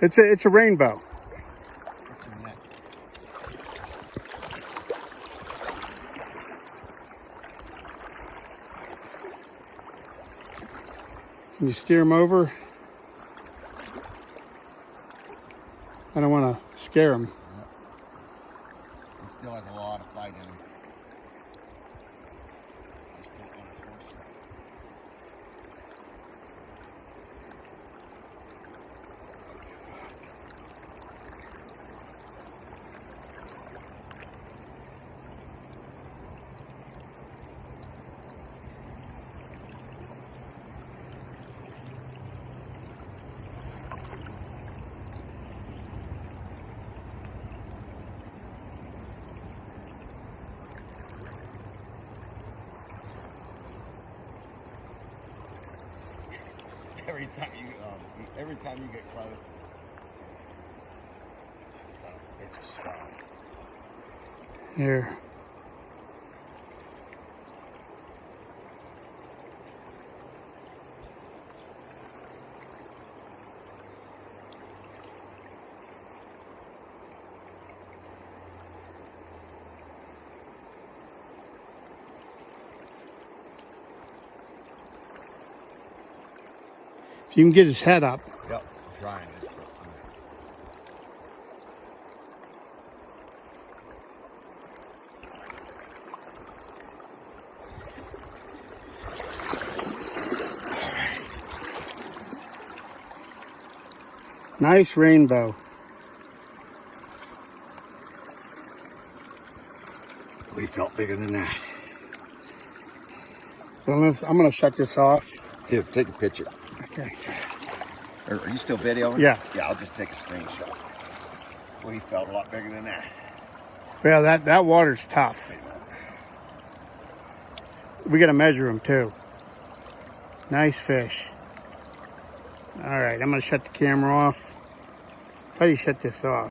It's a rainbow. Can you steer him over? I don't want to scare him. He still has a lot of fight in him. I still want to force him. Every time you get close, son of a bitch is strong. Here. If you can get his head up. Yep, trying. Nice rainbow. We felt bigger than that. So I'm going to shut this off. Here, take a picture. Okay. Are you still videoing? Yeah. Yeah, I'll just take a screenshot. We felt a lot bigger than that. Well, that water's tough. We got to measure them too. Nice fish. All right, I'm going to shut the camera off. How do you shut this off?